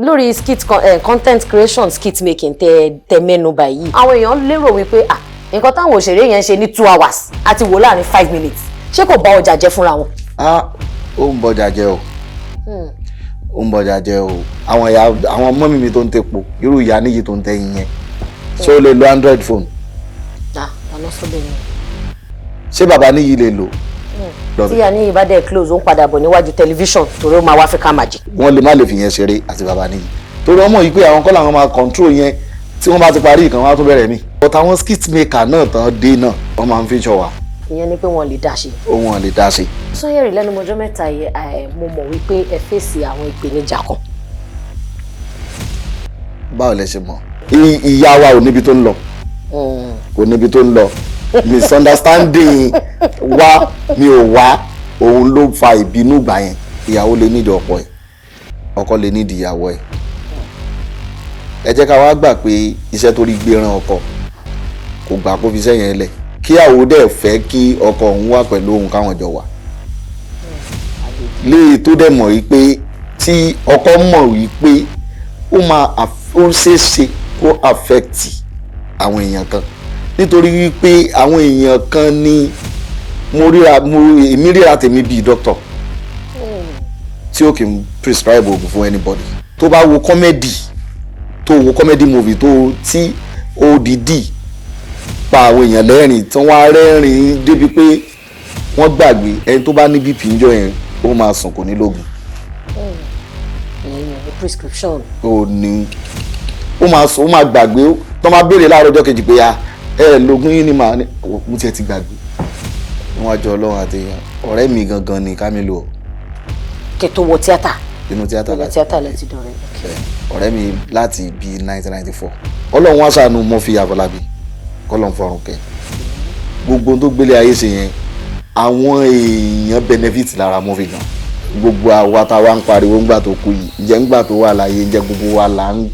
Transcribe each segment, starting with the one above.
lórí skit content creation skit making tẹ mẹ́nu báyìí àwọn èèyàn lérò wípé nǹkan táwọn òṣèré yẹn ṣe ní 2 hours àti wò láàrin 5 minutes ṣé kò bà ọjà jẹ́ fúnra wọn. ó ń bọjà jẹ́ o ó ń bọjà jẹ́ o àwọn mọ́mí mi tó ń tepo irú ìyá níyì tó ń tẹ̀yìn yẹn ṣé o lè lo Android phone. ọ̀nà sọ́bẹ̀ ni. ṣé bàbá níyì lè lò. tí ìyá níyì bá dẹ̀ close ó ń padà bọ̀ níwájú tẹlifíṣàn torí ó máa wá African Magic. wọ́n lè má lè fi yẹn ṣeré àti bàbá níyì torí wọ́n mọ̀ yìí pé àwọn kọ́ làwọn máa control yẹn tí wọ́n bá ti parí ìkan wọn á tún bẹ̀rẹ̀ mí. but àwọn skit maker náà tán dé náà wọ́n máa ń fi ṣọ wa. ìyẹn ni pé wọ́n lè dá ṣe. wọ́n lè dá ṣe. Sanyeri lẹ́nu ọjọ́ mẹ́ta yìí mo mọ̀ wípé ẹ fèsì àwọn ìpèníjà kan. báwo lẹ ṣe mọ̀ ìyá wa ò níbi tó ń lọ kò níbi tó ń lọ misunderstanding wa mi ò wá òun ló fa ìbínú gbà yẹn ìyàwó lè nídìí ọkọ ẹ̀ ọkọ lè nídìí ìyàwó ẹ̀ ẹ jẹ́ ká wá gbà pé iṣẹ́ tó rí gbé ran ọkọ kò gbà kó fi iṣẹ́ yẹn lẹ̀ kí àwò dẹ̀ fẹ́ kí ọkọ òun wà pẹ̀lú òun káwọn jọ wà léè tó dẹ̀ mọ̀ wípé tí ọkọ mọ̀ wípé ó ṣeéṣe kó affect àwọn èèyàn kan nítorí wípé àwọn èèyàn kan ní èmi ríra tèmi bíi doctor tí ó kì í prescribe oògùn fún anybody tó bá wo comedy movie tí ó dìídì pa àwọn èèyàn lẹ́rìn tí wọ́n á rẹ́rìn débi pé wọ́n gbàgbé ẹni tó bá ní BP ń jọ yẹn ó máa sùn kò ní lóògùn. prescription. ó ní ó máa gbàgbé tó máa béèrè láàárọ̀ ọjọ́ kejì pé lóògùn yín ni màá ní mo tiẹ̀ ti gbàgbé wọ́n á jọ ọlọ́run àti èèyàn ọ̀rẹ́ mi gangan ni Kámílò. kẹtọ wọ tíátà. inú tíátà láti dọ̀rẹ́. ọ̀rẹ́ mi láti bíi 1994 ọlọ́run wá ṣàánú Murphy Àfọlábí kọ́lọ́n fọrùn kẹ́ gbogbo tó gbélé ayé ṣe yẹn àwọn èèyàn benefit lára Murphy gan gbogbo àwa tá a wá ń pariwo ńgbà tó kú yìí ǹjẹ́ ńgbà tó wà láyé ǹjẹ́ gbogbo wa là ń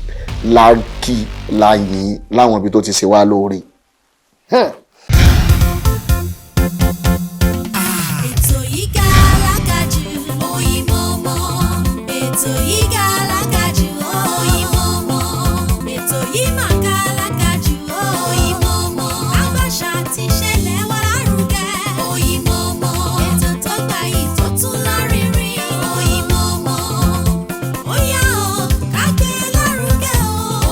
kí láyìn láwọn ibi tó ti ṣe wá lóore. ètò yìí gàlágàjù Oyinmomo ètò yìí gàlágàjù Oyinmomo ètò yìí mà gàlágàjù Oyinmomo àbàṣà ti ṣẹlẹ̀ wà lárugẹ Oyinmomo ètò tó gbayì tó tún lárinrin Oyinmomo ó yá o ká gbé lárugẹ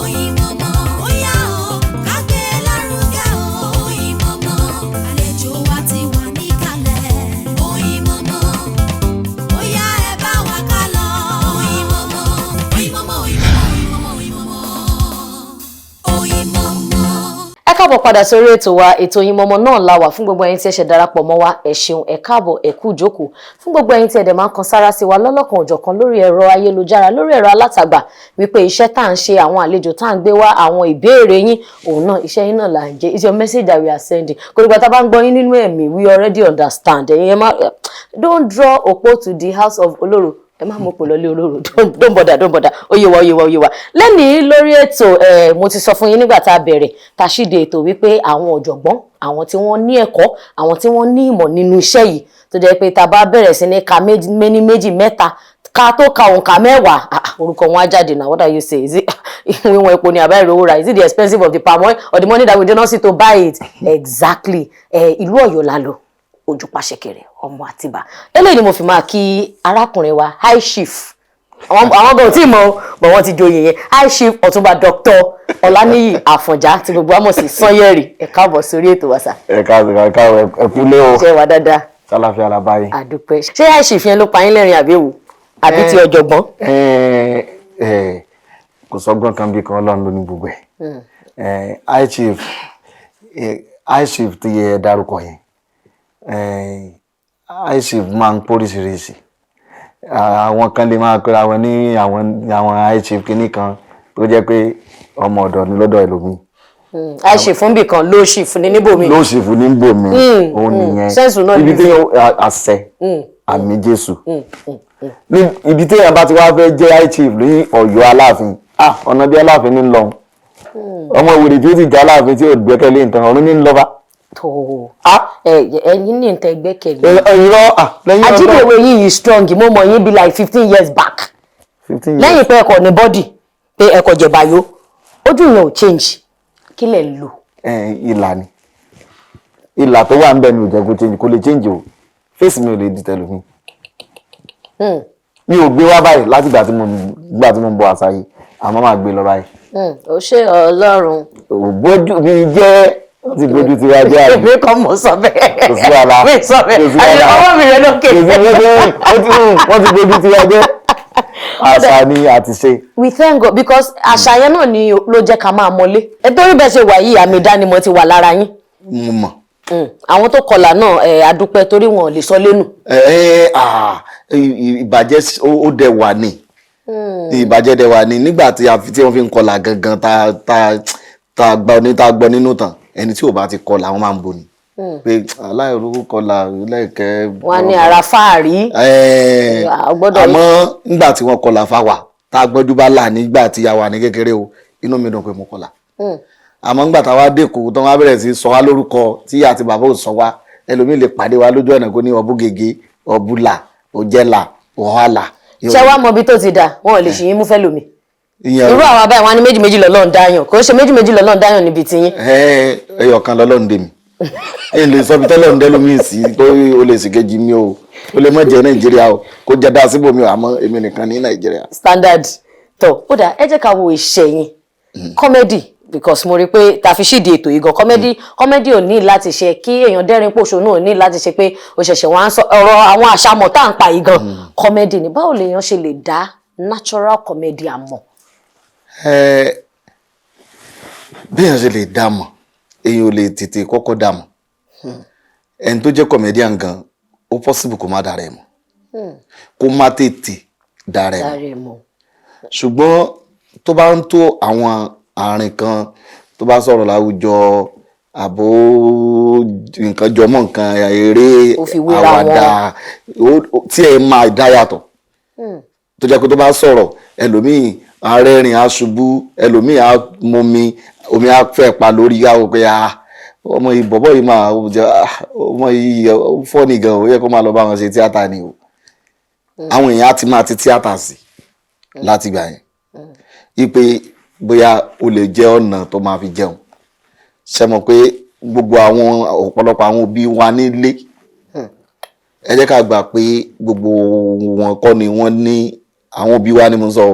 Oyinmomo ó yá o ká gbé lárugẹ Oyinmomo àlejò wa ti wà níkàlẹ̀ Oyinmomo ó yá ẹ bá wa ká lọ Oyinmomo Oyinmomo Oyinmomo Oyinmomo. ẹ káàbọ̀ padà sórí ètò wa ètò Oyinmomo náà la wà fún gbogbo ẹ̀yin tí ẹ ṣe darapọ̀ mọ́ wa ẹ ṣeun ẹ káàbọ̀ ẹ kú ìjókòó fún gbogbo ẹ̀yin tí ẹ dẹ̀ máa ń kan sára sí wa lọ́lọ́kan òjọ̀kan lórí ẹ̀rọ ayélujára lórí ẹ̀rọ alátagbà wípé iṣẹ́ tá à ń ṣe àwọn àlejò tá à ń gbé wá àwọn ìbéèrè yín òun náà iṣẹ́ yín náà là ń jẹ́ it's your message that we are sending kò nígbà tá a bá ń gbọ́ yín nínú ẹ̀mí we already understand ẹ̀yin ẹ má don't draw òpó to the house of olóró ẹ má mọ̀ pé lọ́lé olóró don't bother ó yé wa lẹ́nìí lórí ètò mo ti sọ fún yín nígbà tá a bẹ̀rẹ̀ tá a ṣíde ètò wípé àwọn ọ̀jọ̀gbọ́n àwọn tí wọ́n ní ẹ̀kọ́ àwọn tí wọ́n ní ìmọ̀ nínú iṣẹ́ yìí tó jẹ́ pé tá a bá bẹ̀rẹ̀ sí ní ka méjì mẹ́ta ká tó ka òǹkà mẹ́wàá orúkọ wọn á jáde now what are you saying is it wíwọ̀n epo ní àbá ìrówó ra is it the expensive of the palm oil or the money that we did not see to buy it exactly ìlú Ọ̀yọ́ la lọ ojú pàṣẹkẹrẹ ọmọ Àtìbà eléyìí ni mo fi máa kí arákùnrin wa high chief àwọn gan tí mọ̀ bọ̀ wọ́n ti joyè yẹn high chief Ọ̀túnba Dr. Olaniyi Afonja tí gbogbo àmọ̀ sí Sanyeri ẹ káàbọ̀ sórí ètò wa sà. ẹ káàbọ̀ ẹ kúlé o. ṣé wà dáadáa. sálàfíà la báyìí. àdúpẹ́ ṣé high chief yẹn ló pa yín lẹ́rìn àbí èwo àbí ti ọ̀jọ̀gbọ́n. kò sọ́gbọ́n kan bí kan Ọlọ́run ló ní gbogbo ẹ̀ high chief tí yẹ dárúkọ yẹn high chief máa ń póríṣiríṣi àwọn kan lè máa pera wọn ní àwọn high chief kìíní kan tó jẹ́ pé ọmọ ọ̀dọ̀ ni lọ́dọ̀ ẹlòmíì. high chief fún bìkan low chief ní níbòmí. low chief ní níbòmí òun nìyẹn ibi tí àṣẹ àmì Jésù ibi tí èèyàn bá ti wá fẹ́ jẹ́ high chief ní Ọ̀yọ́ Aláàfin ọ̀nà bí Aláàfin ní lọ ọmọ ìwòrì tí ó ti já Aláàfin tí ò gbẹ́kẹ̀lé nǹkan ọ̀run ní lọ́ba. ẹ̀yin ní nǹkan ẹgbẹ́kẹ̀lé. lẹ́yìn Ajídèwé yìí strong mo mọ̀ yín bí like 15 years back. lẹ́yìn pé ẹ̀kọ́ ní bọ́dì pé ẹ̀kọ́ jẹ̀bàyó ojú yẹn ò change kí lẹ̀ ń lò. ìlà ni ìlà tó wà ń bẹ ni ò jẹ́ kó change kó lè change o face mi ò lè di tẹlifí. mi ò gbé wá báyìí láti ìgbà tí mo ń bọ̀ àṣàyè àmọ́ máa gbé lọ báyìí. ó ṣe Ọlọ́run. ògbójú mi jẹ́ ti gbójú ti wá jẹ́ àná. èmi kan mọ̀ sọ bẹ́ẹ̀. kò sí wàhálà mi sọ bẹ́ẹ̀ àti ọwọ́ mi rẹ lókè. wọ́n ti gbójú ti wá jẹ́ àṣà ni àti ṣe. we thank God because àṣà yẹn náà ni ló jẹ́ ká máa mọ́lé ẹ torí bẹ́ẹ̀ ṣe wà yìí àmì ìdánimọ̀ ti wà lára yín. mo mọ̀. àwọn tó kọlà náà adúpẹ́ torí wọn ò lè sọ lẹ́nu. ìbàjẹ́ ó dẹ̀ wà ní ìbàjẹ́ dẹ̀ wà ní nígbà tí wọ́n fi ń kọlà gangan tá gbọ́ nínú tàn ẹni tí ò bá ti kọlà wọ́n máa ń bò ní. pé aláìrúkú kọlà lẹ́ẹ̀kẹ́. wọ́n ní ara fáàrí. àmọ́ nígbà tí wọ́n kọlà fáwà tá a gbọ́dú bá là nígbà tí a wà ní kékeré o inú mi dùn pé mo kọlà. àmọ́ nígbà táwa dẹ́kun tán wá bẹ̀rẹ̀ sí sọ wá lórúkọ tí àti bàbá ò sọ wá ẹlòmíì lè pàdé wa lójú ọ̀nà kó ní ọbúgègé ọbúlà òjẹ́là ọ̀hálà. ṣé wàá mọ ibi tó ti dà wọn ò lè ṣe yín mú fẹ́ lómi. irú àwọn abáyé wọn ní méjì lọ́lọ́run dáyàn kò ṣe méjì lọ́lọ́run dáyàn níbi tiyín. ẹyọ kan lọ́lọ́run dè mí ẹ lè sọ bí tọ́lọ́run dẹ́ lómi sí tó o lè sì kejì mi o lè mọ̀ jẹ́ Nàìjíríà o kó jẹ́ dá síbò mi o àmọ́ èmi nìkan ní Nàìjíríà. standard tó ó dà ẹ jẹ́ ká wo ìṣẹ̀yìn comedy because mo rí i pé ta fi ṣíde ètò yìí gan comedy ò ní láti ṣe kí èèyàn dẹ́rìn pòṣónú ò ní láti ṣe pé òṣèṣẹ̀ wọn á sọ ọ̀rọ̀ àwọn àṣàmọ̀ tá à ń pa yìí gan comedy ni báwo lèèyàn ṣe lè dá natural comedy àmọ́. bí èèyàn ṣe lè dá mọ̀ èèyàn ò lè tètè kọ́kọ́ dá mọ̀ ẹni tó jẹ́ comedian gan ó possible kó má dára ẹ̀ mọ̀ kó má tètè dára ẹ̀ mọ̀ ṣùgbọ́n tó bá ń tó àwọn àárín kan tó bá sọ̀rọ̀ láwùjọ àbò nǹkan jọmọ́ nǹkan eré àwàdà tí ẹ máa dá yàtọ̀ tó jẹ́ pé tó bá sọ̀rọ̀ ẹlòmíì arẹ́rìn aṣubú ẹlòmíì á mumi omi á fẹ́ pa lórí yàwó pé ọmọ yìí bọ̀bọ̀ yìí máa ọmọ yìí fọ́ọ̀nì gan ó yẹ kó máa lọ bá wọn ṣe tíátà ni o àwọn èèyàn á ti máa ti tíátà sí láti gbà yẹn ipe bóyá o lè jẹ́ ọ̀nà tó máa fi jẹun ṣe mọ̀ pé gbogbo àwọn ọ̀pọ̀lọpọ̀ àwọn òbí wa nílé ẹ jẹ́ ká gbà pé gbogbo wọn kọ́ ni wọ́n ní àwọn òbí wa ni mo sọ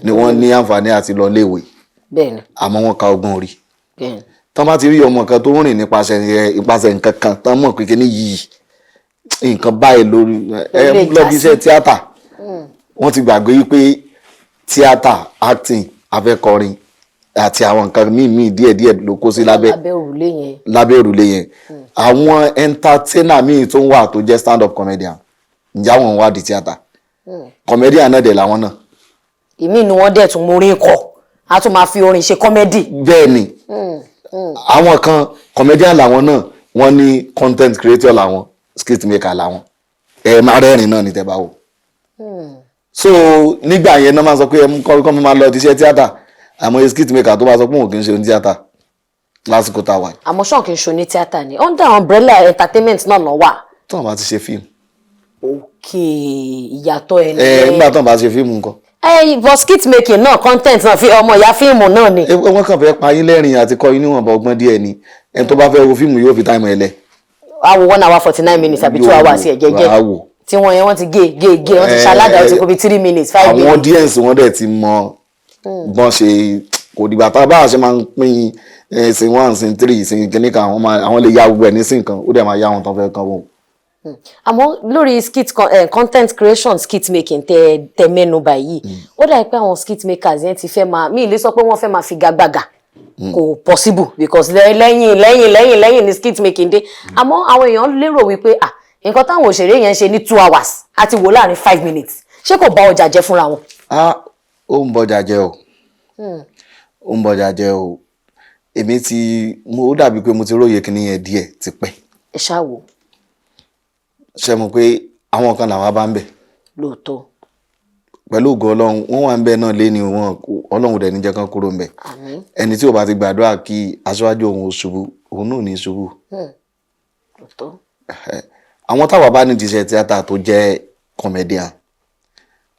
ni wọ́n ní àǹfààní àti lọ léèwé àmọ́ wọ́n ka ọgbọ́n orí tán bá ti rí ọmọ kan tó rìn nípasẹ̀ nǹkan kan tán mọ̀ pé kíní yìí nǹkan báyìí lórí lọ́bí iṣẹ́ tíátà wọ́n ti gbàgbé wípé tíátà acting afẹ́kọrin àti àwọn nǹkan míì díẹ̀díẹ̀ ló kó sí lábẹ́ òrùlé yẹn àwọn entertainer míì tó ń wà tó jẹ́ stand up comedian ǹjẹ́ àwọn ń wá di tíátà comedian náà dẹ̀ làwọn náà. ìmí ni wọ́n dẹ̀ tún mú orin kọ a tún máa fi orin ṣe comedy. bẹ́ẹ̀ ni àwọn kan comedian làwọn náà wọ́n ní content creator làwọn skit maker làwọn máa rẹ́rìn náà ní tẹ́ bá wò. so nígbà yẹn náà máa sọ pé kọ́ máa lọ ti ṣe tíátà àmọ́ skit maker tó bá sọ pé òun kì í ṣe tíátà lásìkò tá a wà. àmọ́ ṣọ́n kì í ṣe ní tíátà ni under umbrella entertainment náà lọ wà. tí wọ́n bá ti ṣe fíìmù. ok ìyàtọ̀ ẹ̀ nìyẹn. nígbà tí wọ́n bá ti ṣe fíìmù nǹkan. but skit making náà content náà fi ọmọ ìyá fíìmù náà ni. wọ́n kàn fẹ́ pa yín lẹ́rìn àti kọ́ yín níwọ̀nba ọgbọ́n díẹ̀ ni ẹni tó bá fẹ́ wo fíìmù yóò fi táìmù ẹ̀ lẹ̀. a wo 1 hour 49 minutes àbí 2 hours ẹ̀ jẹ́jẹ́ tí wọ́n yẹn wọ́n ti gé wọ́n ti ṣaládàá ó ti kó bí 3 minutes 5 minutes. àwọn audience wọn dẹ̀ ti mọ bọ́n ṣe kò dìgbà tá a bá ṣe máa ń pín sin 1 sin 3 sin kìíní kan àwọn lè ya gbogbo ẹ̀ ní sin kan ó dẹ̀ máa yá wọn tán fẹ́ kan wò. àmọ́ lórí skit content creation skit making tẹ mẹ́nu báyìí ó dà pé àwọn skit makers yẹn ti fẹ́ máa mí ìlé sọ pé wọ́n fẹ́ máa figagbága kò possible because lẹ́yìn ni skit making dé àmọ́ àwọn èèyàn lérò wípé nǹkan táwọn òṣèré yẹn ṣe ní 2 hours àti wò láàrin 5 minutes ṣé kò bá ọjà jẹ́ fúnra wọn. ó ń bọjà jẹ́ o ó ń bọjà jẹ́ o èmi ó dàbí pé mo ti róye kíní yẹn díẹ̀ tipẹ́. ẹ ṣáà wò. ṣe mọ̀ pé àwọn kan làwọn bá ń bẹ̀. lóòótọ́. pẹ̀lú ògo ọlọ́run wọ́n wà ń bẹ̀ náà lé ní wọn ọlọ́run dẹ̀ ní jẹ́ kán kúrò ń bẹ̀. àmín. ẹni tí ò bá ti gbàdúrà kí aṣáájú òun ò ṣubú òun náà ní ṣubú. lóòótọ́. àwọn táwa bá ní ti ṣe tíátà tó jẹ́ comedian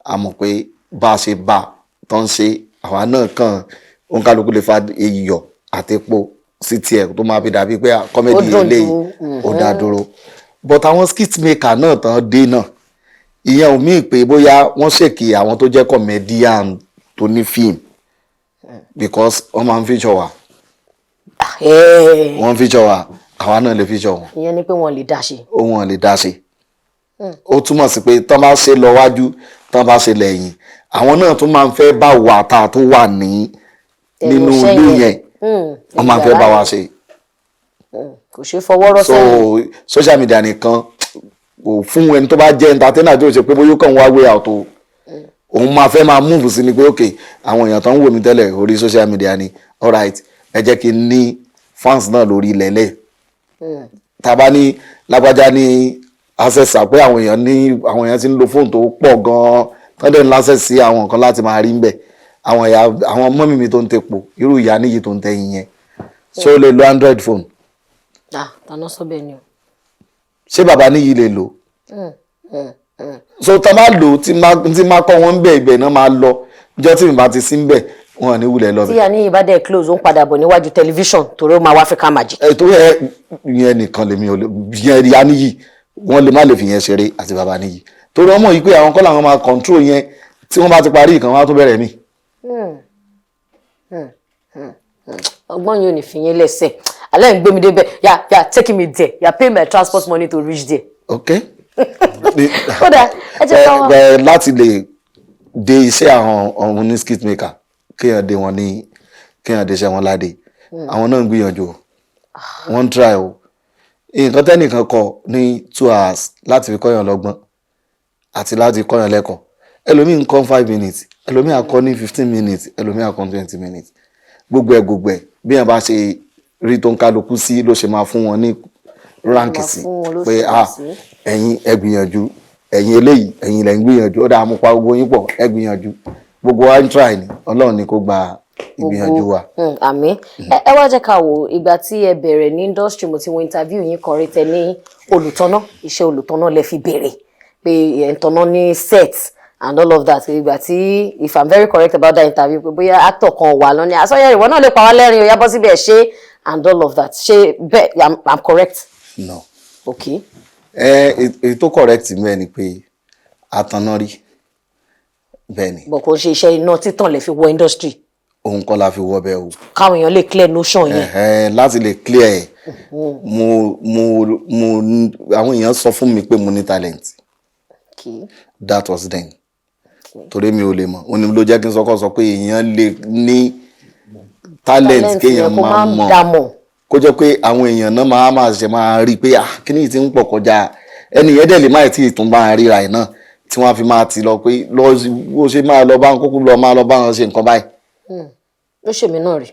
a mọ̀ pé bá a ṣe bá tó ń ṣe àwa náà kàn òǹkàlùkù lè fa iyọ̀ àti epo sí tiẹ̀ tó máa fi dàbí pé kọ́mẹ́dì eléyìí ó dá dúró but àwọn skit maker náà tán dé náà ìyẹn ò mí pé bóyá wọ́n ṣèkì àwọn tó jẹ́ comedian tó ní fíìmù because wọ́n máa ń feature wa wọ́n feature wa àwa náà lè feature wọn. ìyẹn ni pé wọ́n lè dá ṣe. wọ́n lè dá ṣe ó túmọ̀ sí pé tán bá ṣe lọ wájú tán bá ṣe lẹ́yìn àwọn náà tún máa ń fẹ́ bá wa tá a tó wà nínú ilé yẹn wọ́n máa ń fẹ́ bá wa ṣe. kò ṣe fọwọ́rọ́ sẹ́yìn. so social media nìkan kò fún ẹni tó bá jẹ́ entertainer tó ṣe pé bóyá kàn wá way out o òun máa fẹ́ máa move sí ni pé ok àwọn èèyàn tó ń wò mí tẹ́lẹ̀ orí social media ni alright ẹ jẹ́ kí n ní fans náà lórí lẹ́lẹ̀ tá a bá ní lágbájá ní access pé àwọn èèyàn ti ń lo fóònù tó pọ̀ gan-an tán dẹ̀ ń access sí àwọn nǹkan láti máa rí ń bẹ̀ àwọn mọ́mì mi tó ń tepo irú ìyá níyì tó ń tẹ̀yìn yẹn ṣé ó lè lo Android phone. tànà sọ bẹ́ẹ̀ ni o. ṣé bàbá níyì lè lò. so tá a máa lò tí máa kọ́ wọn ń bẹ̀ ibẹ̀ náà máa lọ ìjọ tí mi bá ti sí ń bẹ̀ wọn ní wulẹ̀ lọ bẹ̀. tí ìyá níyì bá dẹ̀ close ó ń padà bọ̀ níwájú tẹlifíṣàn torí ó máa wá African Magic. tó yẹn nìkan lèmi ò lè yẹn ìyá níyì wọ́n lè má lè fi yẹn ṣeré àti bàbá níyì torí ọmọ yìí pé àwọn kọ́ làwọn máa control yẹn tí wọ́n bá ti parí ìkan wọn á tún bẹ̀rẹ̀ mi. ọgbọ́n yóò ní fi yẹn lẹ́sẹ̀ alẹ́ ń gbé mi débẹ̀ yà taking me there yà pay my transport money to reach there. ok. kódà ẹ jẹ́ ká wá. láti lè dé iṣẹ́ àwọn ní skit maker kéèyàn dé iṣẹ́ wọn ládé àwọn náà ń gbìyànjú wọ́n ń try o nǹkan tẹ́nìkan kọ ní 2 hours láti fi kọ́yàn lọ́gbọ́n àti láti kọ́yàn lẹ́kọ̀ọ́ ẹlòmíì ń kọ́ 5 minutes ẹlòmíì á kọ́ ní 15 minutes ẹlòmíì á kọ́ 20 minutes gbogbo ẹ̀ bí wọ́n bá ṣe rí tó ń kálukú sí ló ṣe máa fún wọn ní ránkì sí pé ẹ̀yin ẹ gbìyànjú ẹ̀yin eléyìí ẹ̀yin lẹ ń gbìyànjú ó dáa mú pa gbogbo yín pọ̀ ẹ gbìyànjú gbogbo wa ń try ni Ọlọ́run ni kó gba ìgbìyànjú wa. àmín ẹ wá jẹ́ ká wò ìgbà tí ẹ bẹ̀rẹ̀ ní industry mo ti wo interview yín kan rí tẹ ní olùtọ́nà iṣẹ́ olùtọ́nà lẹ fi bẹ̀rẹ̀ pé ẹ̀ ń tọ́nà ní set and all of that ìgbà tí if I'm very correct about that interview pé bóyá actor kan wà lọ́ní Sanyeri ìwọ náà lè pa wá lẹ́rìn ó yá bọ́ síbẹ̀ ṣe and all of that ṣe bẹ́ẹ̀ I'm correct. no. okay. èyí tó correct mi ẹ ni pé àtàná rí bẹ́ẹ̀ ni. bọ̀ kò ṣe iṣẹ́ iná títàn lè fi wọ industry. òun kọ́ la fi wọ́ bẹ́ẹ̀ o. káwọn èèyàn lè clear notion yẹn. láti lè clear ẹ̀ àwọn èèyàn sọ fún mi pé mo ní talent. okay. that was then. torí mi ò lè mọ̀ òun ni ló jẹ́ kí n sọ pé èèyàn lè ní talent kéèyàn máa mọ̀ kó jẹ́ pé àwọn èèyàn náà máa rí i pé kíní yìí ti ń pọ̀ kọjá ẹni yẹn dẹ̀ lè má tí ì tún bá ríra ẹ̀ náà tí wọ́n fi máa ti lọ pé bó ṣe máa lọ bá wọn kókó máa lọ bá wọn ṣe nǹkan báyìí. ó ṣèmi náà rí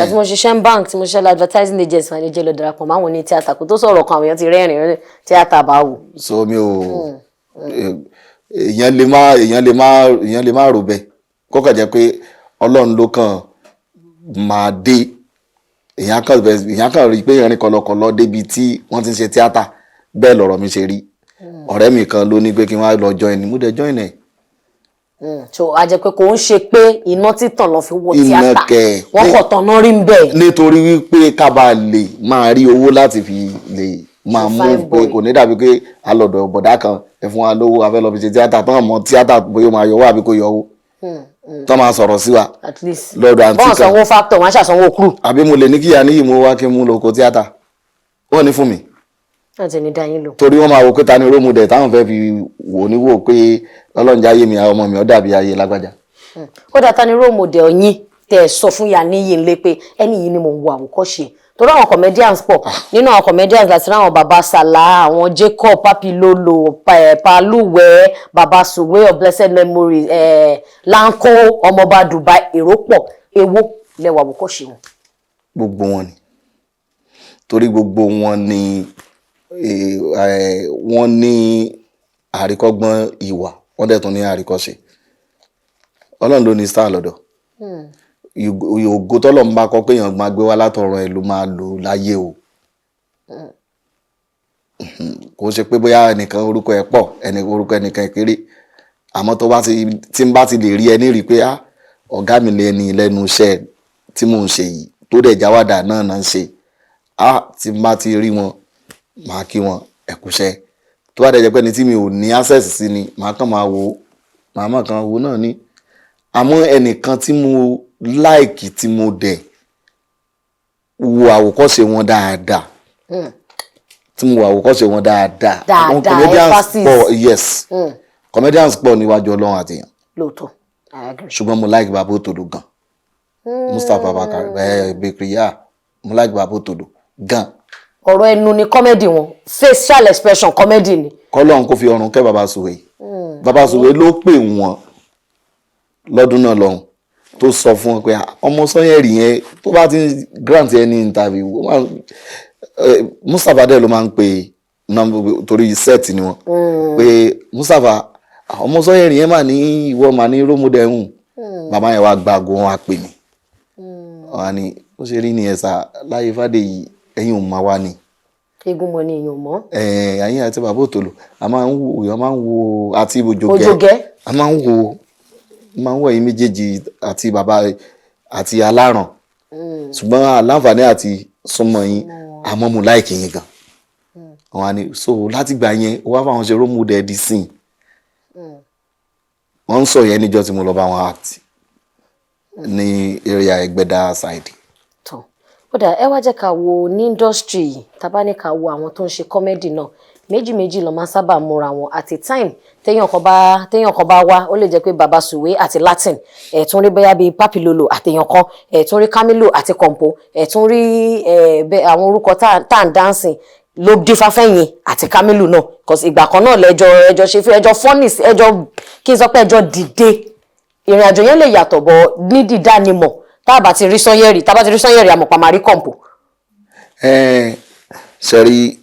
àti mo ṣiṣẹ́ ń bank tí mo ṣiṣẹ́ advertising agency máa ní jẹ́ lọ darapọ̀ máa wọn ní tíátà kó tó sọ̀rọ̀ kan àwọn èèyàn ti rẹ́rìn-ín tíátà bá wò. so mi ò èèyàn lè má rò bẹ́ẹ̀ kó kàn jẹ́ pé Ọlọ́run ló kàn máa dé èèyàn kan rí i pé ìrìn kọlọkọlọ débi tí wọ́n ti ń ṣe tíátà bẹ́ẹ̀ lọ̀rọ̀ mi ṣe rí ọ̀rẹ́ mi kan ló ní pé kí n wá lọ join mo dẹ̀ join ẹ̀. so a jẹ́ pé kò ń ṣe pé iná títàn lọ fi wo tíátà wọ́n kọ̀ tán náà rí ń bẹ̀. nítorí wípé ká bá lè máa rí owó láti fi lè máa mú pé kò ní dàbí pé alọ̀dọ̀ bọ̀dá kan ẹ fún wa lówó afẹ́ lọ fi ṣe tíátà tán àmọ́ tíátà bóyá ó máa yọwọ́ àbí kò yọwọ́ tán máa sọ̀rọ̀ sí wa lọ́dọ̀ àǹtí kan bọ́n sanwó factor wọ́n ṣàsanwó crew. àbí mo lè ní kíyà níyì mo wá kí n mú lóko tíátà wọ́n ní fún mi. láti ní dáyín lò. torí wọ́n máa wo pé ta ni rómù dẹ̀ táwọn fẹ́ fi wò ní wò pé ọlọ́run jáyé mi ọmọ mi ó dàbí ayé lágbájá. ó dà ta ni role model yín tẹ́ ẹ sọ fún ya níyì ńlẹ pé ẹni yìí ni mo ń wo àwòkọ́ṣe torí àwọn comedians pọ̀ nínú àwọn comedians láti ráwọn baba Sala àwọn Jacob Papilolo Paluwe baba Suwe of blessed memory Lanko ọmọọba Dubai èrò pọ̀ èwo lẹwà àwòkọ́ṣe wọn. gbogbo wọn ni torí gbogbo wọn ni wọ́n ní àríkọ́gbọ́n ìwà wọ́n dẹ̀ tún ní àríkọ́ṣe Ọlọ́run ló ní star lọ́dọ̀ ògo tọ́lọ́run bá kọ́ pé èèyàn máa gbé wá látọ̀run ẹ̀ ló máa lò láyé o kò ṣe pé bóyá ẹnìkan orúkọ ẹ̀ pọ̀ orúkọ ẹnìkan kéré àmọ́ tó bá ti tí n bá ti lè rí ẹni rí pé ọ̀gá mi lẹ́ni lẹ́nu iṣẹ́ tí mò ń ṣe yìí tó dẹ̀ jáwádà náà ń ṣe tí n bá ti rí wọn màá kí wọn ẹ kúṣẹ́ tó bá dẹ̀ jẹ́ pé ẹni tí mi ò ní access sí ni màá kàn máa wò màá kàn wò náà ni àmọ́ ẹnìkan tí mo like tí mo dẹ̀ wo àwòkọ́ṣe wọn dáadáa tí mo wo àwòkọ́ṣe wọn dáadáa àwọn comedians pọ̀ yes comedians pọ̀ níwájú Ọlọ́run àtìyàn lóòótọ́ ṣùgbọ́n mo like Baba Otodo gan Mustapha Bakari Bekri mo like Baba Otodo gan. ọ̀rọ̀ ẹnu ni comedy wọn facial expression comedy ni. kọ́lọ́n kò fi ọrùn kẹ́ Baba Suwe Baba Suwe ló pè wọ́n lọ́dún náà lọ́hùn tó sọ fún wọn pé ọmọ Sanyeri yẹn tó bá ti grant ẹni interview Mustapha dẹ̀ ló máa ń pè torí set ni wọn pé Mustapha ọmọ Sanyeri yẹn mà ní ìwọ mà ní rómọdéhùn bàbá yẹn wá gbàgbọ́ wọn á pè mí wọn ni ó ṣe rí nìyẹn sá láyé Fádèyí ẹ̀yin ò máa wá ni. egun mọ ni èèyàn mọ. ẹ̀yin àti Baba Otolo a máa ń wo àti Òjògẹ́ a máa ń wo ẹ̀yin méjèèjì àti bàbá àti Aláràn ṣùgbọ́n aláǹfààní àti súnmọ́ yín àmọ́ mo láìkì yín gan. wọn ni so láti gbà yẹn ó wá fáwọn ṣe rómọdé di sìn wọ́n ń sọ yẹn níjọ́ tí mo lọ bá wọn act ní area Ẹgbẹ́dá side. tán ó dà ẹ wá jẹ́ ká wo ní industry yìí tá bá ní ká wo àwọn tó ń ṣe comedy náà méjì ló máa ń sábà múra wọn at a time téèyàn kan bá wá ó lè jẹ́ pé Baba Suwe àti Latin tún rí bóyá bíi Papilolo àtèèyàn kan tún rí Camilo àti Compo tún rí àwọn orúkọ tá à ń dancing ló dífá fẹ́yìn àti Camilo náà cause ìgbà kan náà lẹ́jọ́ ṣe fi ẹjọ́ fọ́nìs ẹjọ́ kí n sọ pé ẹjọ́ dìde ìrìn àjò yẹn lè yàtọ̀ bọ̀ ní dídánimọ̀ tá a bá ti rí Sanyeri àmọ̀pá máa rí Compo. sẹ́rí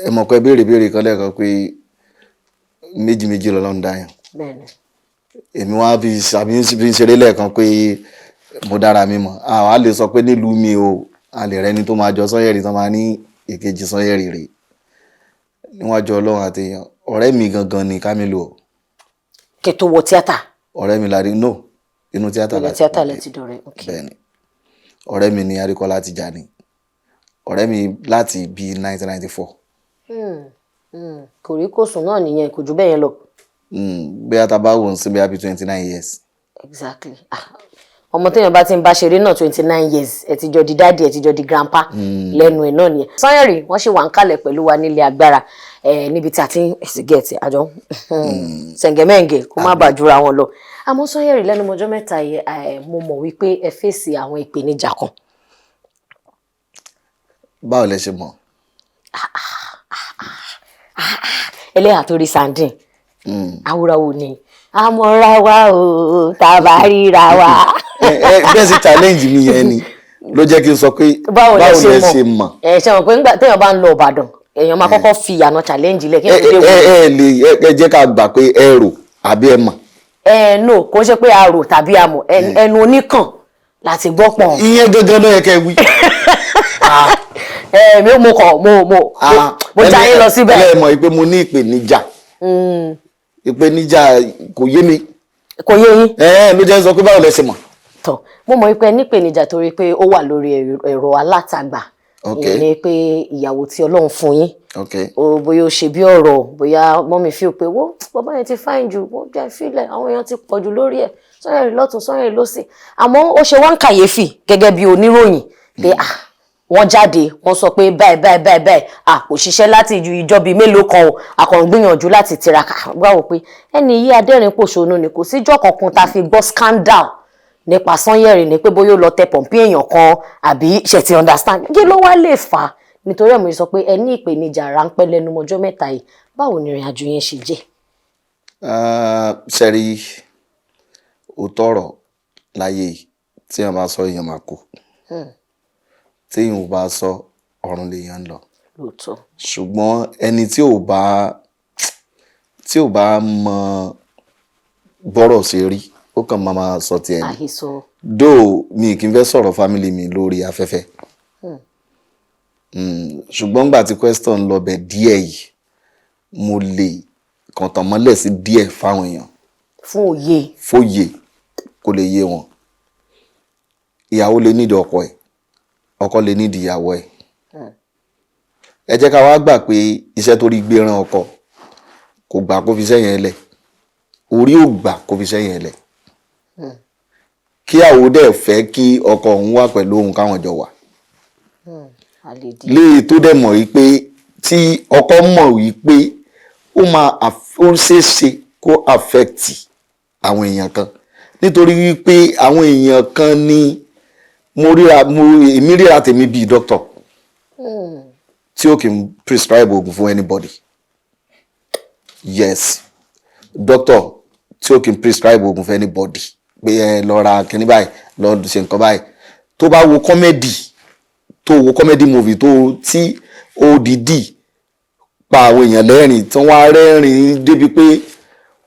ẹ mọ̀ pé béèrè kan lẹ́ẹ̀kan pé méjì lọ́lọ́run dá yàn èmi wá bí ń ṣeré lẹ́ẹ̀kan pé mo dára mi mọ̀ a lè sọ pé nílùú mi o a lè rẹni tó máa jọ Sanyeri tó máa ní èkejì Sanyeri rè níwájú Ọlọ́run àtèèyàn ọ̀rẹ́ mi gangan ni Camilo. kètò wọ tíátà. ọ̀rẹ́ mi láti inú tíátà láti dọ̀rẹ́ bẹ́ẹ̀ni ọ̀rẹ́ mi ni Adékọ́lá Tìjàní ọ̀rẹ́ mi láti bí 1994. kòríkòsùn náà nìyẹn kò jù bẹ́ẹ̀ yẹn lọ. bí a ta bá wò ó sí bí a bí 29 years. exactly ọmọ téèyàn bá ti ń bá ṣeré náà 29 years ẹ ti jọ di dáàdì ẹ ti jọ di grandpa lẹ́nu ẹ̀ náà nìyẹn. Sanyeri wọ́n ṣì wà ń kalẹ̀ pẹ̀lú wa nílé agbára níbi tí a ti ń gẹ̀ẹ́tì àjọ sẹ̀ǹgẹ̀mẹ̀ǹgẹ̀ kó má bàa jura wọn lọ. àmọ́ Sanyeri lẹ́nu ọjọ́ mẹ́ta yìí mo mọ̀ wípé ẹ fèsì àwọn ìpèníjà kan. báwo lẹ ṣe mọ̀. ẹlẹ́yà tó rí sandin awúráwò ni àmọ́ra wa o tàbá ríra wa. bẹ́ẹ̀ sì challenge mi yẹn ni ló jẹ́ kí n sọ pé báwo lẹ ṣe mọ̀. ṣe mọ̀ pé nígbà téèyàn bá ń lọ Ìbàdàn èèyàn máa kọ́kọ́ fi ìyànà challenge lẹ̀ kí n lè wò. ẹ jẹ́ ká gbà pé ẹ rò àbí ẹ mọ̀. no kò ṣe pé a rò tàbí a mọ̀ ẹnu oníkàn láti gbọ́ pọ̀. ìyẹn gangan náà yẹ kẹ́ wí. mo já yín lọ síbẹ̀. ẹ mọ̀ pé mo ní ìpèníjà kò yé mi. kò yé yín. ló jẹ́ sọ pé báwo lẹ ṣe mọ̀. tọ́ mo mọ̀ pé nípèníjà torí pé ó wà lórí ẹ̀rọ alátagbà ìyẹn ni pé ìyàwó tí Ọlọ́run fún yín bóyá ó ṣe bí ọ̀rọ̀ bóyá mọ́mí fi pé wó bàbá yẹn ti fáìn jù wọ́n jẹ́ fílẹ̀ àwọn èèyàn ti pọ̀ jù lórí ẹ̀ Sanyeri lọ́tún Sanyeri lósì àmọ́ ó ṣe wá ń kàyéfì gẹ́gẹ́ bí oníròyìn pé wọ́n jáde wọ́n sọ pé báyìí kò ṣiṣẹ́ láti ju ìjọ bíi mélòó kan o àkàn gbìyànjú láti tiraka gbáwò pé ẹni yìí adẹ́rìn pòṣónú ni kò síjọ́ kankan tá a fi gbọ́ scandal nípa Sanyeri ni pé bóyá ó lọ tẹ pọ̀npí èèyàn kan àbí ṣe ti understand kí ló wá lè fà á nítorí ẹ̀ mo sọ pé ẹ ní ìpèníjà ráńpẹ́ lẹ́nu ọjọ́ mẹ́ta yìí báwo ni ìrìn àjò yẹn ṣe jẹ́. sẹ́rí òótọ́ ọ̀rọ̀ láyé tí wọ́n bá sọ èèyàn máa kú tí èèyàn ò bá sọ ọ̀run lèèyàn ń lọ. ṣùgbọ́n ẹni tí ò bá mọ bọ́rọ̀ ṣe rí ó kàn máa sọ tiẹ̀ ni dó mi kì í fẹ́ sọ̀rọ̀ family mi lórí afẹ́fẹ́ ṣùgbọ́n gbà tí question lọ bẹ̀ díẹ̀ yìí mo lè kàn tàn mọ́lẹ̀ sí díẹ̀ fáwọn èèyàn. Fún òye. Fóye kó lè yé wọn. Ìyàwó lè nídìí ọkọ ẹ̀, ọkọ lè nídìí ìyàwó ẹ̀. Ẹ jẹ́ ká wá gbà pé iṣẹ́ tó rí gbé ran ọkọ kò gbà kó fi iṣẹ́ yẹn lẹ̀, orí ò gbà kó fi iṣẹ́ yẹn lẹ̀. Kí ìyàwó dẹ̀ fẹ́ kí ọkọ òun wà pẹ̀lú òun káwọn jọ wà. Léè tó dẹ̀ mọ̀ wípé tí ọkọ mọ̀ wípé ó ṣeéṣe kó affect àwọn èèyàn kan, nítorí wípé àwọn èèyàn kan ní èmi ríra tèmi bíi doctor tí ó kì í prescribe oògùn fún anybody. Yes, doctor tí ó kì í prescribe oògùn fún anybody pé ẹ lọ ra kíní báyìí lọ ṣe nǹkan báyìí. Tó bá wo comedy movie tí ó dìídì pa àwọn èèyàn lẹ́rìn tí wọ́n á rẹ́rìn débi pé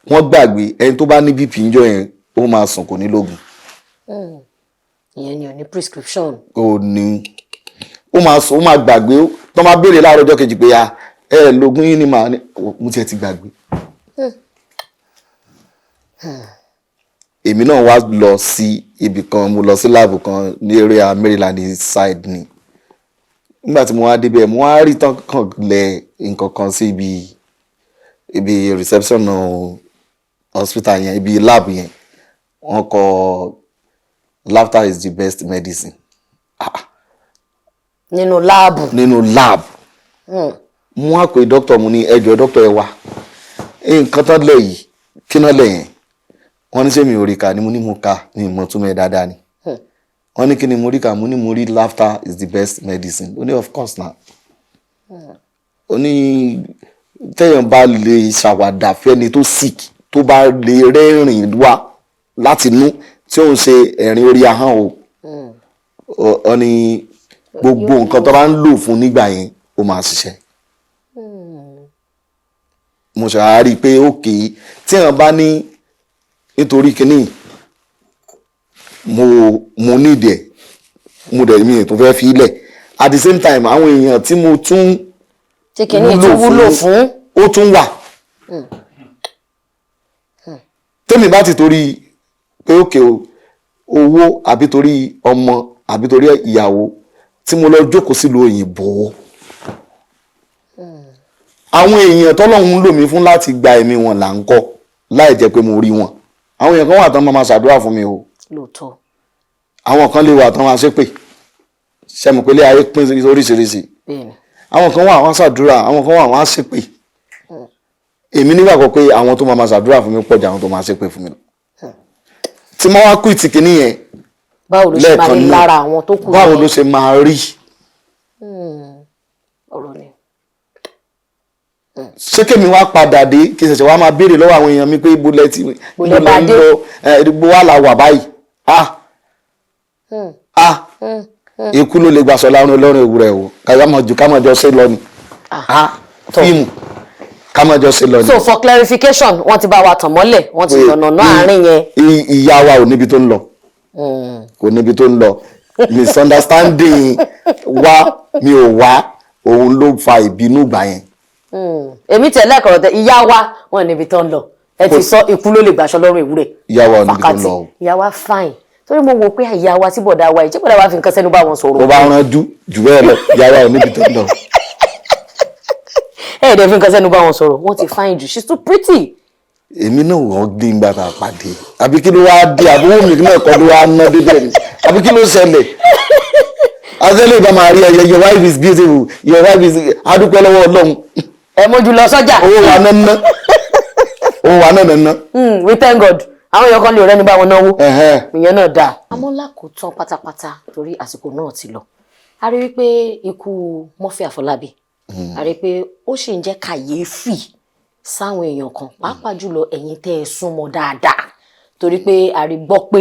wọ́n gbàgbé ẹni tó bá ní BP níjọ́ yẹn ó máa sùn kò ní lóògùn. Ìyẹn ni ò ní prescription. Ó ní ó máa sùn ó máa gbàgbé tó máa béèrè láàárọ̀ ọjọ́ kejì pé lóògùn yín ni màá ní mo tiẹ̀ ti gbàgbé. Èmi náà wá lọ sí ibì kan, mo lọ sí láàbù kan ní area Maryland side ni. Nígbà tí mo wá débẹ̀ mo wá rí tán kàn lẹ nǹkan kan sí ibi reception hospital yẹn, ibi lab yẹn. Wọ́n kọ laughter is the best medicine. Nínú láàbù. Mo wá pé doctor mo ní ẹjọ́ doctor ẹ wá. Nǹkan tán lẹ̀ yìí kí náà lẹ̀ yẹn. Wọ́n ní ṣé mi ò rí ka ni mo ní mo ka ní ìmọ̀ túmọ̀ ẹ̀ dáadáa ni. Wọ́n ní kí ni mo rí ka mo ní mo rí laughter is the best medicine. Ó ní of course na. Ó ní téèyàn bá lè ṣàwàdà fẹ́ni tó sick tó bá lè rẹ́rìn wá láti inú tí ó ń ṣe ẹ̀rín orí ahọ́n o. Ó ní gbogbo nǹkan tó bá ń lò fún nígbà yẹn ó máa ṣiṣẹ́. Mo ṣàárí pé òkè tí èèyàn bá ní nítorí kínní mo need ẹ̀ mo dẹ̀ mi tó fẹ́ fi ilẹ̀ at the same time àwọn èèyàn tí mo tún tí kínní tún wúlò fún ó tún wà. Tèmi bá ti torí pé òkè owó àbí torí ọmọ àbí torí ìyàwó tí mo lọ jókòó sílùú òyìnbó, àwọn èèyàn tọ́lọ́run lò mí fún láti gba ẹ̀mí wọn là ń kọ́ láì jẹ́ pé mo rí wọn. Àwọn èèyàn kan wà tán máa ṣàdúrà fún mi o. Lóòótọ́. Àwọn kan lè wà tán máa ṣépè. Ṣẹ́mi pé ilé ayé pín oríṣiríṣi. Àwọn kan wà wọ́n ṣàdúrà, àwọn kan wà wọ́n á ṣépè. Èmi nígbàgbọ́ pé àwọn tó máa ṣàdúrà fún mi pọ̀ jù àwọn tó máa ṣépè fún mi lọ. Tí mo wá quit kìíní yẹn. Báwo ló ṣe máa rí lára àwọn tó kù? Báwo ló ṣe máa rí? Ọ̀rọ̀ ni. Ṣé kémi wá padà dé kí ṣẹ̀ṣẹ̀ wá máa béèrè lọ́wọ́ àwọn èèyàn mi pé ibo lẹ ti ibo wà la wà báyìí. Ikú ló lè gbàsọ lárun Ọlọ́run ewúrẹ́ o kámọ̀jọ ṣe lọ ni. Fíìmù kámọ̀jọ ṣe lọ ni. So for clarification wọ́n ti bá wa tàn mọ́lẹ̀ wọ́n ti yànnà náà àárín yẹn. Ìyá wa ò níbi tó ń lọ kò níbi tó ń lọ misunderstanding wa mi ò wá òun ló fa ìbínú gbà yẹn. Èmi tẹ̀lé ẹ̀kọ́ tẹ ìyá wa wọn níbi tó ń lọ ẹ ti sọ ikú ló lè gbàṣọ lọ́rùn ewúrẹ́. Ìyá wa ò níbi tó ń lọ. Ìyá wa fine torí mo wò pé ìyá wa tí bọ̀dá wa ìjẹ́ bọ̀dá wa fi nǹkan sẹ́nu bá wọn sọ̀rọ̀. ó bá rán jù bẹ́ẹ̀ lọ ìyá wa ò níbi tó ń lọ. Ẹ̀ẹ́dẹ̀ fi nǹkan sẹ́nu bá wọn sọ̀rọ̀ wọ́n ti fine jù she's too pretty. Èmi náà wọ́n gbé ń gbà tá a pàdé àbí kí ló wá dé àbúrò mi náà kọ́ ló wá ná débẹ̀ ni àbí kí ló ṣẹlẹ̀. Azẹ́lẹ̀ ìbá máa rí ẹyẹ your wife is beautiful your wife is adúpẹ́ lọ́wọ́ Ọlọ́run. Ẹ mójú lọ sọ́jà. Owó wa náà ná. We thank God. Àwọn èèyàn kan lè rẹ́ni bá wọn náwó. Ìyẹn náà dáa. Àmọ́ lákòótán pátápátá torí àsìkò náà ti lọ. A rí wípé ikú Murphy Àfọlábí. A rí pé ó sì ń jẹ́ kàyéfì sáwọn èèyàn kan pàápàá jùlọ ẹ̀yin tẹ́ ẹ súnmọ́ dáadáa. Torí pé a rí gbọ́ pé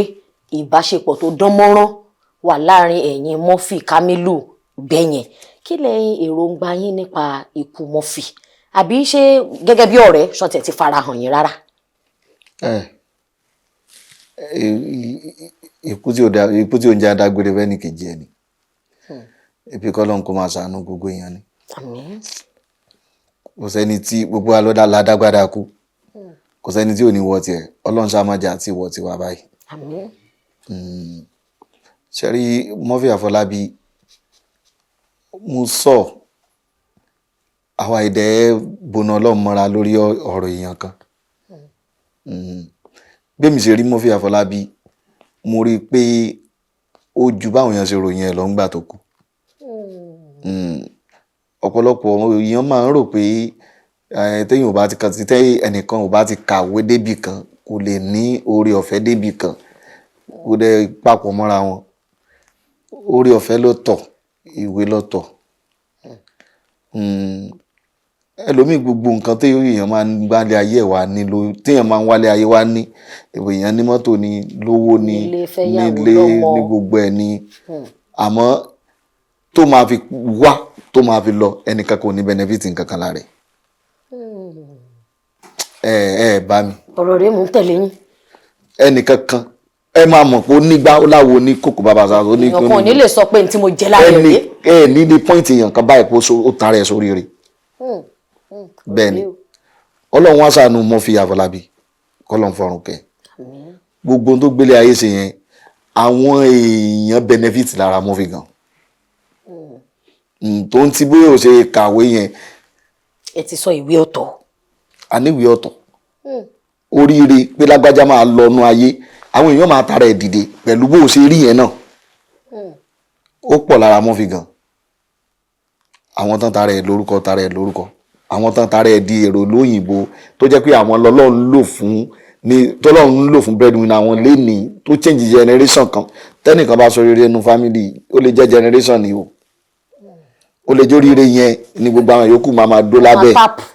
ìbáṣepọ̀ tó dán mọ́rán wà láàrin ẹ̀yin Murphy Kamilu gbẹ̀yìn. Kí lẹ̀yin èròǹgbà yín nípa ikú Murphy? Àbí ṣé gẹ́gẹ́ bí ọ̀rẹ́ ṣọ̀tẹ̀ ti farahàn yín rárá? Ikú tí ó ń jẹ́ adágbére fẹ́ni kejì ẹni. Ebi kọ́lọ́n kó máa ṣàánú gbogbo èèyàn ni. Àmín. Kò sẹ́ni tí gbogbo alọ́dá ládágbádá kú. kò sẹ́ni tí ò ní wọ tiẹ̀ ọlọ́run ṣáà má jẹ́ àti wọ tiwa báyìí. àmín. ṣẹ́rí Murphy Àfọlábí mo sọ àwa ìdẹ́ bọ̀nà ọlọ́run mọ́ra lórí ọ̀rọ̀ èèyàn kan. Bẹ́ẹ̀ mi ṣe rí Murphy Àfọlábí mo rí i pé ó ju báwọn èèyàn ṣe ròyìn ẹ̀ lọ ńgbà tó kù. Ọ̀pọ̀lọpọ̀ èèyàn máa ń rò pé téèyàn ò bá ti kàn sí ẹnìkan ò bá ti kàwé débì kan kò lè ní oore ọ̀fẹ́ débì kan kò dẹ̀ papọ̀ mọ́ra wọn. Oore ọ̀fẹ́ ló tọ̀ ìwé ló tọ̀. Ẹlòmíì gbogbo nǹkan tí èèyàn máa ń wálé ayé ẹ̀ wá ní téèyàn máa ń wálé ayé wá ní èèyàn ní mọ́tò ní lówó ní nílé ní gbogbo ẹ̀ ní àmọ́ tó máa fi wá tó máa fi lọ ẹnìkan kò ní benefit nǹkan kan lára ẹ̀. Bá mi. ọ̀rọ̀ rẹ̀ mú tẹ̀lé yín. ẹnìkan kan ẹ máa mọ̀ pé ó nígbà ó láwo ní kókò bàbá sáà ó ní. èèyàn kan ò ní lè sọ pé ní tí mo jẹ láàyè rèé. ẹ ní ní pọ́ìntì èèyàn kan báyìí pé ó tara ẹ̀ sórí rẹ̀. bẹ́ẹ̀ ni ọlọ́run wá ṣàánú Murphy Àfọlábí kọ́lọ́n fọrùn kẹ́ gbogbo tó gbélé ayé ṣe yẹn àwọn èèyàn benefit lára Murphy gan. tó ń ti bóyá ò ṣe kàwé yẹn. ẹ ti sọ ìwé ọ̀tọ̀. a ní ìwé ọ̀tọ̀. oríire pé lágbájá máa lọ nú ayé àwọn èèyàn máa tara ẹ̀ dìde pẹ̀lú bó ṣe rí yẹn náà. ó pọ̀ lára Murphy gan. àwọn tán tara ẹ̀ lórúkọ àwọn tán tara ẹ̀ di èrò lóyìnbó tó jẹ́ pé àwọn lọ́lọ́run lò fún tọ́lọ́run lò fún breadwinner àwọn lénìí tó change generation kan tẹ́nìkan bá sọ rere nínú family ó lè jẹ́ generation ni o ó lè jóríire yẹn ni gbogbo àwọn yòókù máa dó lábẹ́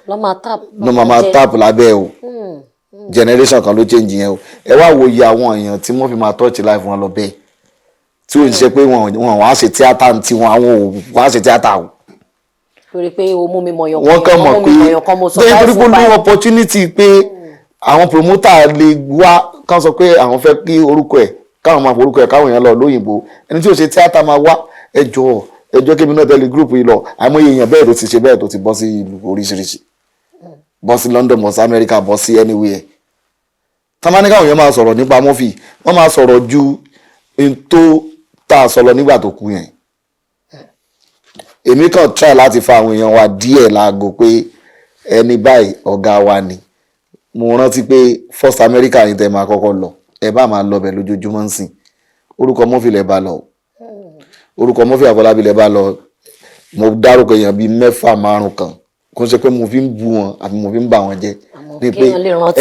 lọ́ máa tap lábẹ́ o generation kan ló change yẹn o ẹ wá wo iye àwọn èèyàn tí wọ́n fi máa touch life wọn lọ bẹ́ẹ̀ tí ó ń ṣe pé wọn wá ṣe tíátà tí wọn àwọn ò wá ṣe tíátà o. torí pé o mú mi mọ̀yàn wọ́n kàn mọ̀ pé nítorí pé ní opportunity pé àwọn promoter lè wá kán sọ pé àwọn fẹ́ kí orúkọ ẹ̀ káwọn máa forúkọ ẹ̀ káwọn èèyàn lọ lóyìnbó ẹni tí ó ṣe tíátà máa wá ẹjọ́ kébí náà tẹ́lẹ̀ group yìí lọ àìmọye èèyàn bẹ́ẹ̀ tó ti ṣe bẹ́ẹ̀ tó ti bọ́ sí ìlú oríṣiríṣi bọ́ sí London bọ́ sí America bọ́ sí anywhere. tamani káwọn èèyàn máa sọ̀rọ̀ nípa Murphy wọ́n máa sọ̀rọ̀ ju tó tá a sọ̀rọ̀ nígbà tó kú yẹn. èmi kàn try láti fa àwọn èèyàn wa díẹ̀ láago pé ẹni báyìí ọ̀gá wa ni mo rántí pé first America ní tẹ́ máa kọ́kọ́ lọ ẹ bá máa lọ bẹ̀ lójoojúmọ́ ń sìn orúkọ Murphy lẹ bá lọ orúkọ Murphy Àfọlábí lẹ bá lọ mo dárúkọ èèyàn bíi 4-5 kan kò ṣe pé mo fi ń bú wọn àbí mo fi ń bà wọn jẹ́ ní pé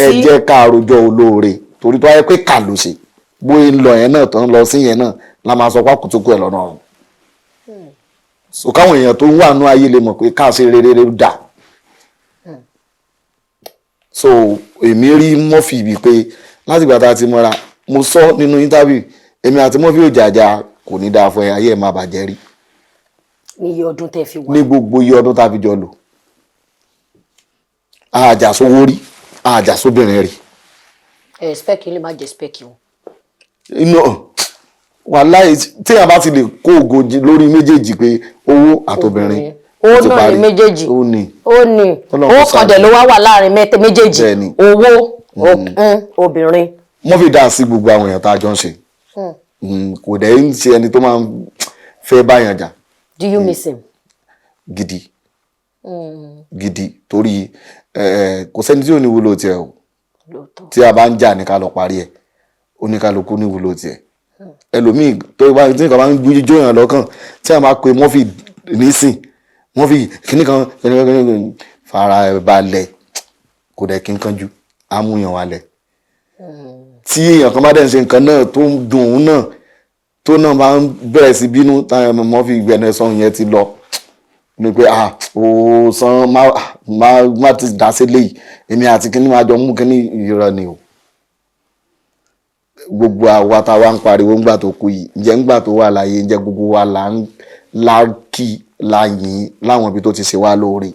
ẹ jẹ́ ká àròjọ olóore torí tó wáyé pé kà ló ṣe bóyá ń lọ yẹn náà tó ń lọ sí yẹn náà la máa sọ pákùtùkù ẹ̀ lọ́nà ọ̀run so káwọn èèyàn tó ń wà nú ayé lè mọ̀ pé ká ṣe rere dà so èmi rí Murphy bíi pé láti ìgbà tá a ti mọ́ra mo sọ nínú interview èmi àti Murphy ò jàjà kò ní dáa fún ẹ ayé ẹ má bàjẹ́ rí. ní iye ọdún tẹ́ fi wá. ní gbogbo iye ọdún tá a fi jọ lò àjà sówó rí àjà sóbìnrin rí. ẹ spẹ́kì lè má jẹ spẹ́kì o. inú wàláhì tí a bá ti lè kó ògo lórí méjèèjì pé owó àtobìnrin ó náà ní méjèèjì ó ní ó kàn dẹ̀ ló wá wà láàrin méjèèjì owó obìnrin. Murphy dá sí gbogbo àwọn èèyàn tá a jọ ń ṣe kò dẹ̀ ń ṣe ẹni tó máa ń fẹ́ báyàn jà. Do you miss him? gidi torí kò sẹ́ni tí ò ní wúlò tiẹ̀ o tí a bá ń jà ní ká lọ parí ẹ̀ oníkálukú ní wúlò tiẹ̀ ẹlòmíì tó bá tí nǹkan bá ń gbójú jóyàn lọ́kàn tí a máa pe Murphy nísìn Murphy kìíní kan fara balẹ̀ kò dẹ̀ kí n kánjú amúyàn wálẹ̀ tí èèyàn kan bá dẹ̀ ń ṣe nǹkan náà tó ń dùn ún náà tó náà máa ń bẹ̀rẹ̀ sí bínú táwọn Murphy gbẹ̀nẹ̀ sọ̀hún yẹn ti lọ ní pé ó san má ti dá sí léyìí èmi àti kíní máa jọ mú kíní ìrọ̀ ni o gbogbo àwa tá a wá ń pariwo ńgbà tó kú yìí ǹjẹ́ ńgbà tó wà láyé ǹjẹ́ gbogbo wa là ń láàkì láyìn láwọn ibi tó ti ṣe wá lóore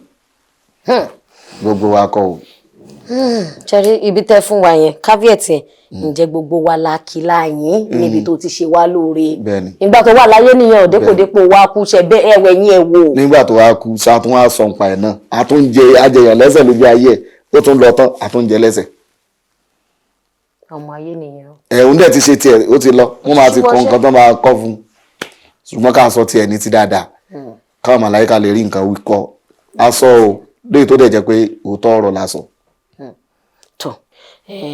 gbogbo wa kọ́ o. ṣẹ́rí ibi tẹ́ fún wa yẹn caveat yẹn ǹjẹ́ gbogbo wa láàkì láyìn níbi tó ti ṣe wá lóore nígbà tó wà láyé nìyẹn òdépòdépò wa kú ṣe bẹ́ẹ̀ ẹ̀wẹ̀ yín ẹ̀ wò. nígbà tó wá kú sátún wá sọ nǹpa ẹ̀ náà àtúnjẹ ajẹyàn lẹ́sẹ̀ lójú ayé ẹ̀ ó tún lọ tán àtúnjẹ lẹ́sẹ̀. ọmọ ayé nìyẹn. Òun dẹ̀ ti ṣe tiẹ̀ ó ti lọ wọ́n máa ti kọ nǹkan tó máa kọ́ fún ṣùgbọ́n ká sọ tiẹ̀ ní ti dáadáa káwọn màláíkà lè rí nǹkan wí kọ́ aṣọ o lóye tó dẹ̀ jẹ́ pé òótọ́ ọ̀rọ̀ la sọ. Tọ́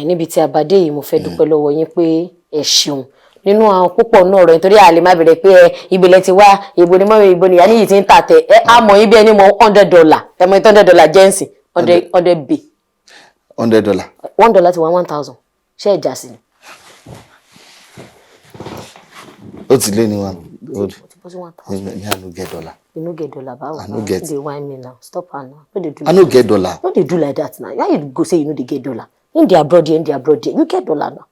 níbi tí a bá dé yìí mo fẹ́ dúpẹ́ lọ́wọ́ yín pé ẹ ṣeun nínú àwọn púpọ̀ náà rẹ̀ nítorí àlè má bẹ̀rẹ̀ pé ìbílẹ̀ ti wá ìbò ni mọ́mí ìbò nìyá níyì ti ń tà tẹ̀ àmọ́ yín bí ẹni mọ $100 ẹ̀mọ́ $100 jẹ́ǹsì $100 $100 $1 ti wá 1000 ṣé ẹ̀já sí ni. ó ti lé ní wa good. I no get dollar. You no get dollar, but I no get. They whine me now. Stop her now. No, they do. I no get dollar. No, they do like that now. Why you go say you know they get dollar? In their abroad, you get dollar now.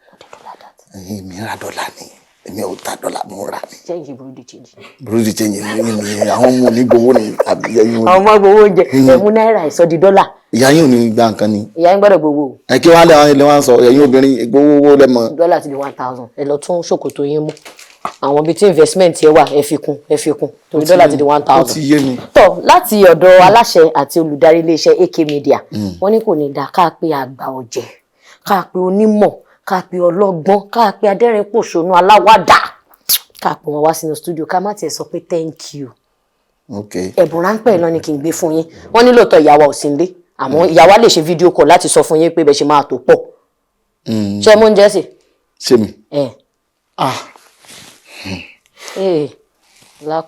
No, they do like that. Mi ra dollar ni. Èmi ò ta dollar mo ra ni. Change Burundi change. Burundi change ni àwọn ọmọ ní gbowó ni àbí ẹ̀yin. Àwọn ọmọ gbowó oúnjẹ. Ẹ mú náírà ìsọ di dollar. Ìyá yín ò ní gba nǹkan ni. Ìyá yín gbọ́dọ̀ gbowó. Ẹ kí wọ́n lé wọn sọ ẹ̀yin obìnrin gbowó lẹ mọ̀. Dollar ti di 1000. Ẹ lọ tún ṣòkòtò yín mú. Àwọn ibi tí investment yẹn wà ẹ fi kún torí dọ́là ti di 1000. Ó ti yé mi. Tọ́ láti ọ̀dọ̀ aláṣẹ àti olùdarí iléeṣẹ́ AK Media wọ́n ní kò ní dáa ká pé àgbà ọ̀jẹ̀ ká pé onímọ̀ ká pé ọlọ́gbọ́n ká pé adẹ́rìn-pòṣónú aláwàdà ká pé wọn wá sínú studio ká má tiẹ̀ sọ pé thank you. Ẹ̀bùn ráńpẹ́ náà ni kí n gbé fún yín wọ́n ní lóòótọ́ ìyàwó ò sí nílé àmọ́ ìyàwó lè ṣe fídíò call láti sọ fún yín pé bẹ́ẹ̀ ṣe máa tó pọ̀. Ṣé mo ń jẹ́ sí? Ṣé mi?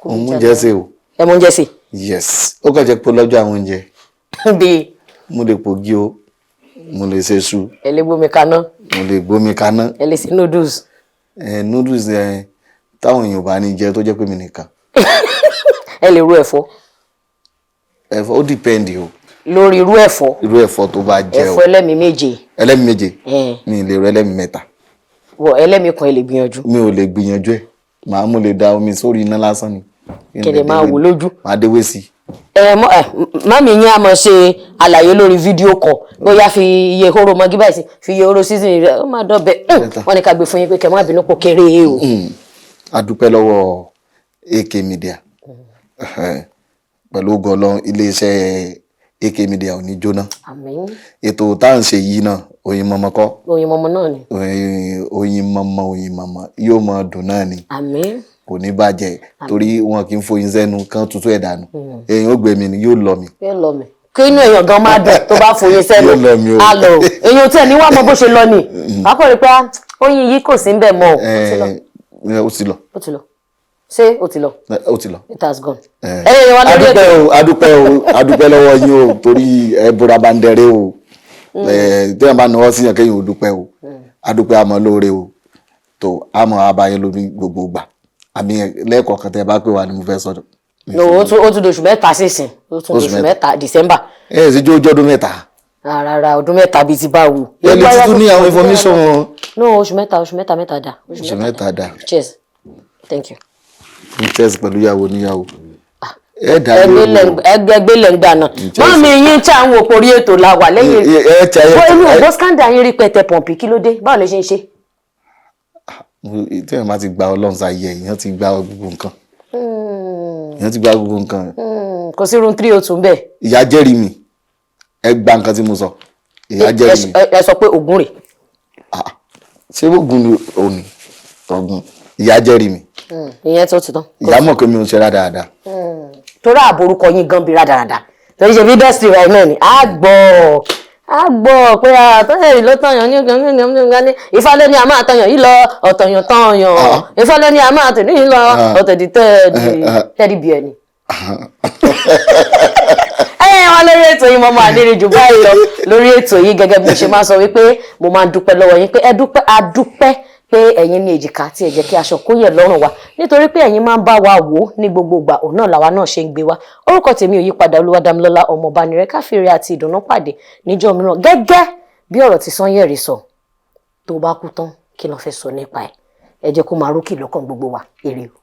Oúnjẹ ṣe o. Ẹ mọ oúnjẹ ṣe. Yes ó kàn jẹ́ pé lọ́jọ́ àwọn oúnjẹ. Bí. Mo lè pògì o mo lè ṣe iṣu. Ẹ lè gbómi kaná. Mo lè gbómi kaná. Ẹ lè ṣe noodles. Noodles táwọn èèyàn bá ní jẹ tó jẹ́ pé mi nìkan. Ẹ lè ro ẹ̀fọ́. Ẹ̀fọ́ ó depend o. Lórí irú ẹ̀fọ́. Irú ẹ̀fọ́ tó bá jẹ́ o. Ẹ̀fọ́ ẹlẹ́mi méje. Ẹlẹ́mi méje. Mi lè ro ẹlẹ́mi mẹ́ta. Wọ ẹlẹ́mi kan ẹ lè gbìyànjú. Mi ò lè gbìyànjú ẹ̀. Mo lè da omi sórí iná lásán ni. Kẹ̀dẹ̀ máa wò lójú. Máa déwé sí. Mami yín á mọ̀ ṣe àlàyé lórí fídíò kan bóyá fi iye hóró mọ́gí báyìí sí fi iye hóró season rẹ̀ ó máa dọ̀bẹ̀ wọ́n ní ká gbé fún yín pé kẹ́ má bínú pò kéré o. A dúpẹ́ lọ́wọ́ AK Media pẹ̀lú ògo Ọlọ́run iléeṣẹ́ AK Media ò ní jóná. Àmín. Ètò tá à ń ṣe yìí náà oyin mọmọ kọ́. Oyin mọmọ náà ni. Oyin mọmọ yóò máa dùn náà ni. Àmín. Kò ní bàjẹ́ torí wọn kì í foyin sẹ́nu kan tutù ẹ̀ dànù èèyàn ó gbé mi ni yóò lọ mi. Yóò lọ mi kí inú èèyàn gan máa dùn tó bá foyin sẹ́nu á lọ èèyàn tí ẹ̀ ní wàá mọ bó ṣe lọ ni àkọ́rí pé oyin yìí kò sí ń bẹ̀ mọ́ ó ti lọ. Ó ti lọ ṣé ó ti lọ. Ó ti lọ. It has gone. Adúpẹ́ lọ́wọ́ yín o torí ẹ̀bùrà bá ń dẹrẹ́ o tẹ́yàn bá náwó síyàn kéyìn ò dúpẹ́ o adúpẹ́ àmọ́ lóore o tó àmọ́ abayé lórí gbogbo gbà àmì lẹ́ẹ̀kọ̀ọ̀kan tẹ́ bá pè wá ni mo fẹ́ sọ̀rọ̀. ó tún oṣù mẹ́ta sísìn ó tún oṣù mẹ́ta December. Sì jó ọdún mẹ́ta. Rárá ọdún mẹ́ta bíi ti báwo. Ẹ lè tún ní àwọn information wọn. No oṣù mẹ́ta dà. Oṣù mẹ́ta dà. Cheers. Thank you. Cheers pẹ̀lú ìyàwó níyàwó. Ẹgbẹ́ lẹ́gbàá náà mọ́ mi yín tí àwọn òpórí ètò la wà lẹ́yìn inú ògbó scandal yín rí pẹ̀tẹ̀ pọ̀mpì kí ló dé báwo lè ṣe ń ṣe. Tí èèyàn bá ti gba Ọlọ́run sáyé èèyàn ti gba gbogbo nǹkan. Èèyàn ti gba gbogbo nǹkan. Kò sí room 302 bẹ́ẹ̀. Ìyá jẹ́rìí mi ẹ gba nǹkan tí mo sọ ìyá jẹ́rìí mi. Ẹ sọ pé ògùn rè. Ṣé ògùn ni òní ọ̀gùn ìyá jẹ́rìí mi. Ìyẹn tó ti tán. Ìyá mọ̀ pé mi ò ṣe rádaràda. Torí àbórúkọ yín gan bí rádaràda torí ṣe bí bẹ́ẹ̀sì rẹ̀ náà ni á gbọ́ pé àtọ́yẹ̀ ló tọ̀yàn ní Ifá ló ní a máa tọ̀yàn yìí lọ ọ̀tọ̀yàn Ifá ló ní a máa tẹ̀lé yìí lọ ọ̀tẹ̀dì tẹ́ẹ̀dì bí ẹni. Wọn lórí ètò yìí mo máa ní jù báyìí lọ lórí ètò yìí gẹ́gẹ́ bí mo ṣe máa sọ wípé mo máa dúpẹ́ lọ́wọ́ yín pé adúpẹ́ pé ẹ̀yin ní èjìká tí ẹ jẹ́ kí aṣọ kó yẹ̀ lọ́rùn wa nítorí pé ẹ̀yin máa ń bá wa wò ní gbogbo ìgbà òun náà làwa náà ṣe ń gbé wa orúkọ tèmi ò yípadà Olúwadámilọ́lá ọmọ Ọbanirẹ̀ káfíìrì àti ìdùnnú pàdé níjọ́ mìíràn gẹ́gẹ́ bí ọ̀rọ̀ tí Sanyeri sọ tó bá kú tán kí ló fẹ́ sọ nípa ẹ̀ ẹ jẹ́ kó máa rókì lọ́kàn gbogbo wa èrè o.